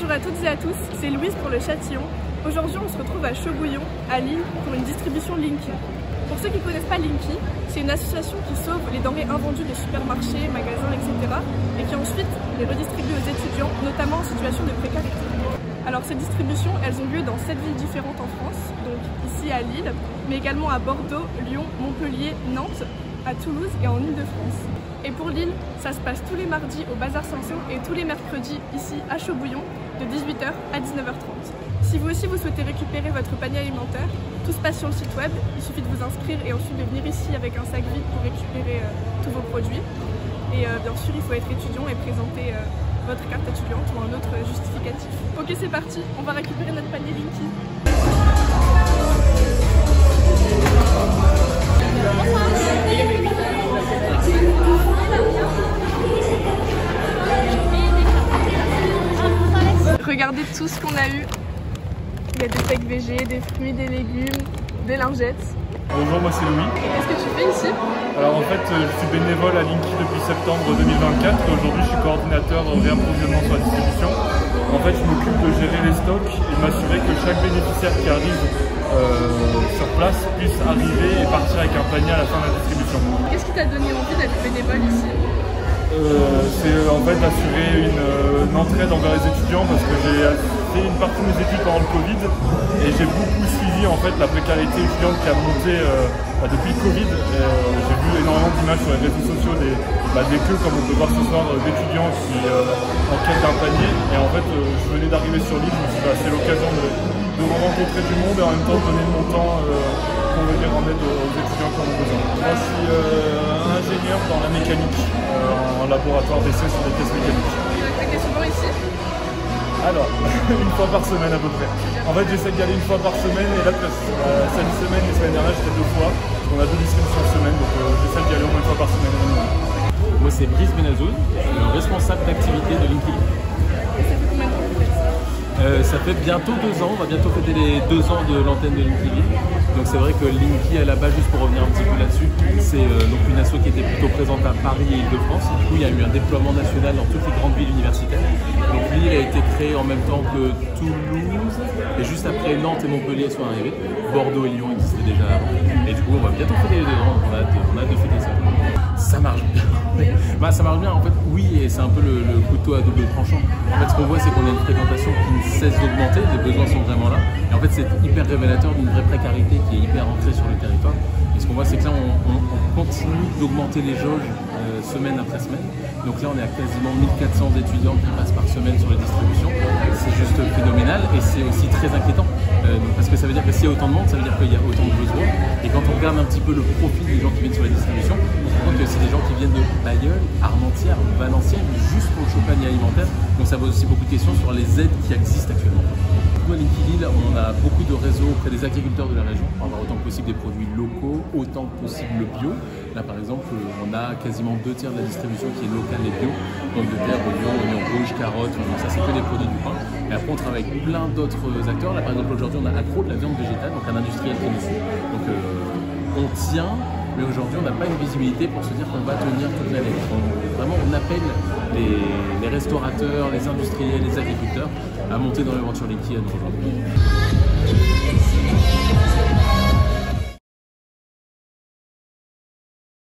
Bonjour à toutes et à tous, c'est Louise pour le Châtillon. Aujourd'hui on se retrouve à Chaubouillon, à Lille, pour une distribution Linky. Pour ceux qui ne connaissent pas Linky, c'est une association qui sauve les denrées invendues des supermarchés, magasins, etc. et qui ensuite les redistribue aux étudiants, notamment en situation de précarité. Alors ces distributions, elles ont lieu dans 7 villes différentes en France, donc ici à Lille, mais également à Bordeaux, Lyon, Montpellier, Nantes, à Toulouse et en Île-de-France. Et pour Lille, ça se passe tous les mardis au Bazar Samson et tous les mercredis ici à Chaubouillon de 18 h à 19 h 30. Si vous aussi vous souhaitez récupérer votre panier alimentaire, tout se passe sur le site web, il suffit de vous inscrire et ensuite de venir ici avec un sac vide pour récupérer tous vos produits. Et bien sûr, il faut être étudiant et présenter votre carte étudiante ou un autre justificatif. Ok, c'est parti, on va récupérer notre panier Linky. Regardez tout ce qu'on a eu. Il y a des steaks végés, des fruits, des légumes, des lingettes. Bonjour, moi c'est Louis. Qu'est-ce que tu fais ici? Alors en fait, je suis bénévole à Linky depuis septembre 2024 et aujourd'hui je suis coordinateur réapprovisionnement sur la distribution. En fait, je m'occupe de gérer les stocks et de m'assurer que chaque bénéficiaire qui arrive sur place puisse arriver et partir avec un panier à la fin de la distribution. Qu'est-ce qui t'a donné envie d'être bénévole ici? C'est en fait d'assurer une entraide envers les étudiants parce que j'ai fait une partie de mes études pendant le Covid et j'ai beaucoup suivi en fait la précarité étudiante qui a monté depuis le Covid. J'ai vu énormément d'images sur les réseaux sociaux des queues comme on peut voir ce soir d'étudiants qui en quête d'un panier et en fait je venais d'arriver sur l'île, je me suis dit c'est l'occasion de rencontrer du monde et en même temps de donner mon temps pour venir en aide aux étudiants qui en ont besoin. Moi je suis ingénieur dans la mécanique en laboratoire d'essai sur des pièces mécaniques. Tu vas traiter souvent ici? Alors, une fois par semaine à peu près. En fait j'essaie d'y aller une fois par semaine et là cette semaine, les semaines dernières j'étais 2 fois. On a 2 distributions par semaine donc j'essaie d'y aller au moins une fois par semaine. Moi c'est Brice Benazouz, le responsable d'activité de Linky. Et ça fait combien de temps que vous faites ça? Ça fait bientôt 2 ans, on va bientôt fêter les 2 ans de l'antenne de Linky. Donc c'est vrai que Linky à la base, juste pour revenir un petit peu là-dessus, c'est donc une asso qui était plutôt présente à Paris et Île-de-France. Du coup il y a eu un déploiement national dans toutes les grandes villes universitaires. Donc Lille a été créé en même temps que Toulouse et juste après Nantes et Montpellier sont arrivés. Bordeaux et Lyon existaient déjà avant. Et du coup on va bientôt fêter les 2 ans, on a hâte de fêter ça. Ça marche bien. Bah, ça marche bien en fait, oui, et c'est un peu le couteau à double tranchant. En fait, ce qu'on voit, c'est qu'on a une fréquentation qui ne cesse d'augmenter, les besoins sont vraiment là. Et en fait, c'est hyper révélateur d'une vraie précarité qui est hyper ancrée sur le territoire. Et ce qu'on voit, c'est que là, on continue d'augmenter les jauges semaine après semaine. Donc là, on est à quasiment 1400 étudiants qui passent par semaine sur les distributions. C'est juste phénoménal et c'est aussi très inquiétant. Parce que ça veut dire que s'il y a autant de monde, ça veut dire qu'il y a autant de besoins. Et quand on regarde un petit peu le profil des gens qui viennent sur les distributions, on se rend compte que c'est des gens qui viennent de Bailleul, Armentières, Valenciennes, juste pour le panier alimentaire. Donc ça pose aussi beaucoup de questions sur les aides qui existent actuellement. Nous, à Linky Lille, on a beaucoup de réseaux auprès des agriculteurs de la région pour avoir autant que possible des produits locaux, autant que possible bio. Là, par exemple, on a quasiment 2 tiers de la distribution qui est locale et bio. Pommes de terre, oignons, oignons rouges, carottes, ça c'est que des produits du coin. Et après, on travaille avec plein d'autres acteurs. Là, par exemple, aujourd'hui, on a Accro de la viande végétale, donc un industriel qui nous suit. Donc, on tient. Mais aujourd'hui, on n'a pas une visibilité pour se dire qu'on va tenir toute l'année. Vraiment, on appelle les restaurateurs, les industriels, les agriculteurs à monter dans l'aventure Linky à nous rejoindre.